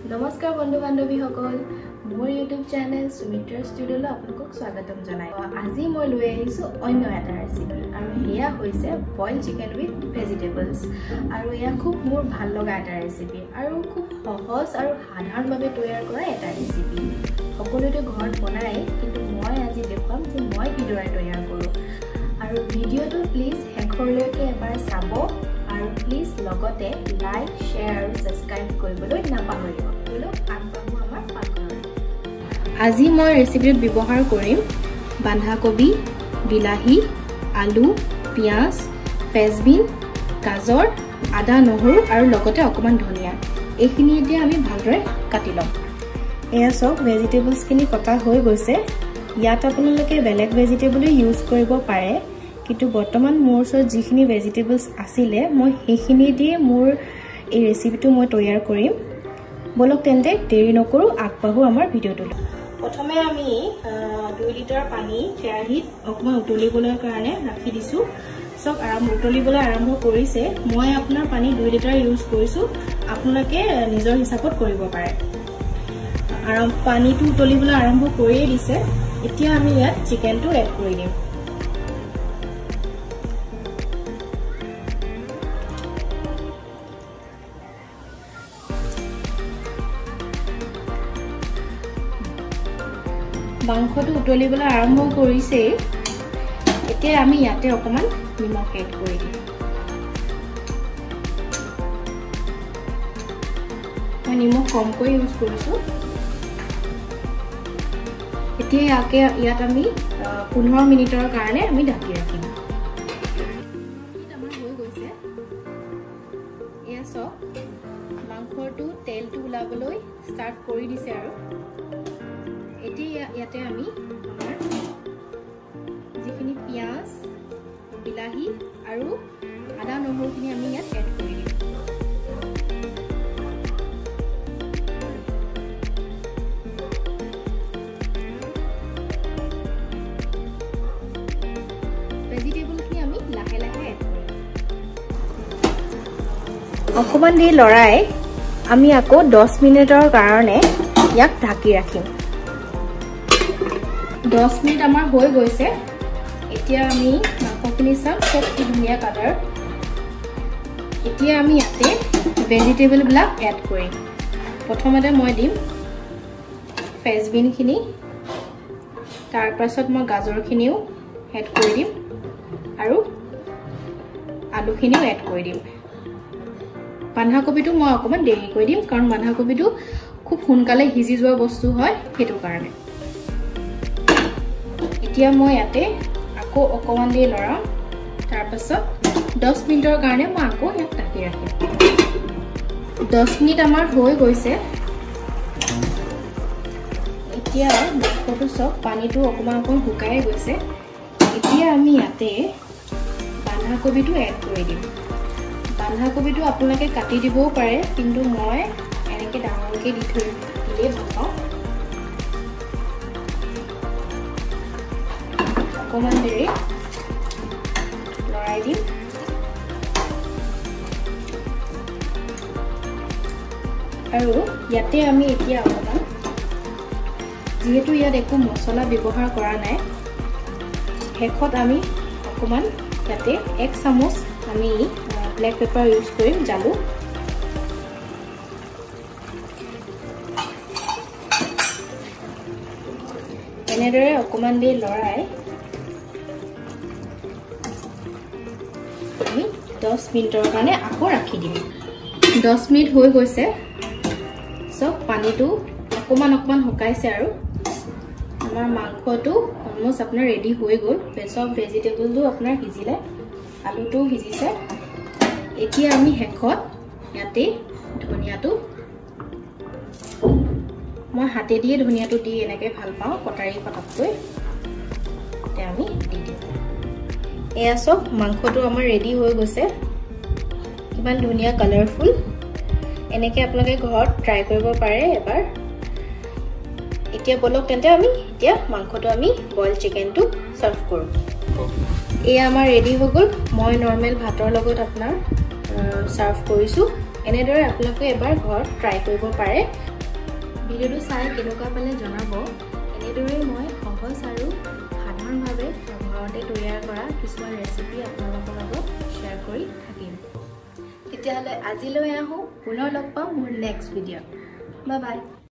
नमस्कार बंधु बान्धवी सकल मोर यूट्यूब चैनल सुमित्रा स्टूडियोले आपलोকক स्वागतम जनाय। আজি মই লৈ আহিছো অন্য এটা ৰেচিপি আৰু এয়া হৈছে বইল চিকেন উইথ ভেজিটেবলস আৰু এয়া খুব মোৰ ভাল লগা এটা ৰেচিপি আৰু খুব সহজ আৰু সাধাৰণভাৱে তৈয়াৰ কৰা এটা ৰেচিপি। সকলোতে ঘৰত বনায় কিন্তু মই আজি দেখুৱাম যে মই কিদৰে তৈয়াৰ কৰো আৰু ভিডিওটো প্লিজ শেষলৈকে এবাৰ চাব আৰু প্লিজ লগতে লাইক শেয়াৰ আৰু সাবস্ক্ৰাইব কৰিবলৈ নাপাহৰিব। বলো আগবাঢ়ো আমাৰ পাকঘৰত। আজি মই ৰেচিপিত ব্যৱহাৰ কৰিম বন্ধাকবি, বিলাহী, আলু, পিয়াজ, ফ্ৰেঞ্চবিন, গাজৰ, আদা, নহৰু আৰু লগতে অকমান ধনিয়া। এইখিনি এতিয়া আমি ভালদৰে কাটি লম। এয়া সব ভেজিটেবলস খিনি কটা হৈ গৈছে। ইয়াত আপোনালোকে বেলেগ ভেজিটেবল ইউজ কৰিব পাৰে কিন্তু বৰ্তমান মোৰ ওচৰত যিখিনি ভেজিটেবলস আছিলে মই সেইখিনি দিয়ে মোৰ এই ৰেচিপিটো মই তৈয়াৰ কৰিম। বলক তেন্তে দেৰি নকৰো আগবাঢ়ো আমাৰ ভিডিওটো। প্ৰথমে আমি 2 লিটাৰ পানী কেৰাহীত অকমান উতলিবলৈ কাৰণে ৰাখি দিছো। সব উতলিবলৈ আৰম্ভ কৰিছে। মই আপোনাৰ পানী 2 লিটাৰ ইউজ কৰিছো, আপোনালোকে নিজৰ হিচাপত কৰিব পাৰে। আৰু পানীটো উতলিবলৈ আৰম্ভ কৰিয়ে দিছে। এতিয়া আমি ইয়াত চিকেনটো এড কৰি দিম। মাংসটো উতলিবলৈ আৰম্ভ কৰিছে। এতিয়া আমি ইয়াতে অকমান নিমখ এড কৰি দিম। মই নিমখ কমকৈ ইউজ কৰিছো। এতিয়া ইয়াত আমি 15 মিনিটৰ কাৰণে আমি ঢাকি ৰাখিম। আমাৰ হৈ গৈছে। এয়া সব মাংসটো তেলটো ওলাবলৈ ষ্টাৰ্ট কৰি দিছে আৰু এতিয়া ইয়াতে আমি আমাৰ যিখিনি পিয়াজ, বিলাহী আৰু আদা নহৰুখিনি আমি ইয়াত এড কৰি দিম। ভেজিটেবলখিনি আমি লাহে লাহে এড কৰিম। অকমান দেৰি লৰাই আমি আকৌ 10 মিনিটৰ কাৰণে ইয়াক ঢাকি ৰাখিম। 10 মিনিট আমাৰ হৈ গৈছে। এতিয়া আমি মাংসখিনি চাম সব কি ধুনীয়া কালাৰ। এতিয়া আমি ইয়াতে ভেজিটেবলবিলাক এড কৰিম। প্ৰথমতে মই দিম ফ্ৰেঞ্চবিনখিনি, তাৰ পাছত মই গাজৰখিনিও এড কৰি দিম আৰু আলুখিনিও এড কৰি দিম। বন্ধাকবিটো মই অকমান দেৰি কৰি দিম কাৰণ বন্ধাকবিটো খুব সোনকালে সিজি যোৱা বস্তু হয় সেইটো কাৰণে। এতিয়া মই ইয়াতে আকৌ অকমান দেৰি লৰাম, তাৰ পাছত 10 মিনিটৰ কাৰণে মই আকৌ ইয়াক ঢাকি ৰাখিম। 10 মিনিট আমাৰ হৈ গৈছে। এতিয়া মাংসটো সব পানীটো অকমান শুকাই গৈছে। এতিয়া আমি ইয়াতে বন্ধাকবিটো এড কৰি দিম। বন্ধাকবিটো আপোনালোকে কাটি দিবও পাৰে কিন্তু মই এনেকে ডাঙৰকৈ দি থৈ দিলে ভাল পাওঁ। অকমান দেৰি লৰাই দিম। আৰু ইয়াতে আমি এতিয়া অকমান, যিহেতু ইয়াত একো মছলা ব্যৱহাৰ কৰা নাই, শেষত আমি অকমান ইয়াতে 1 চামুচ আমি ব্লেক পেপাৰ ইউজ কৰিম, জালুক। এনেদৰে অকমান দেৰি লৰাই আমি 10 মিনিটৰ কাৰণে আকৌ ৰাখি দিম। 10 মিনিট হৈ গৈছে। সব পানীটো অকমান শুকাইছে আৰু আমাৰ মাংসটো অলমোষ্ট আপোনাৰ ৰেডি হৈ গ'ল। সব ভেজিটেবলটো আপোনাৰ সিজিলে, আলুটো সিজিছে। এতিয়া আমি শেষত ইয়াতে ধনিয়াটো, মই হাতে দিয়ে ধনিয়াটো দি এনেকৈ ভাল পাওঁ কটাৰী কটাতকৈ, এতিয়া আমি দি দিম। এয়া সব মাংসটো আমাৰ ৰেডি হৈ গৈছে। কিমান ধুনীয়া কালাৰফুল। এনেকৈ আপোনালোকে ঘৰত ট্ৰাই কৰিব পাৰে এবাৰ। এতিয়া বলক তেন্তে আমি এতিয়া মাংসটো আমি বইল চিকেনটো সাৰ্ভ কৰোঁ। এয়া আমাৰ ৰেডি হৈ গ'ল। মই নৰ্মেল ভাতৰ লগত আপোনাৰ সাৰ্ভ কৰিছোঁ। এনেদৰে আপোনালোকে এবাৰ ঘৰত ট্ৰাই কৰিব পাৰে। ভিডিঅ'টো চাই কেনেকুৱা পালে জনাব। এনেদৰে মই সহজ আৰু সাধাৰণভাৱে ঘৰতে তৈয়াৰ কৰা কিছুমান ৰেচিপি আপোনালোকৰ লগত শ্বেয়াৰ কৰি থাকিম। তেতিয়াহ'লে আজিলৈ আহোঁ, পুনৰ লগ পাম মোৰ নেক্সট ভিডিঅ'ত। Bye bye.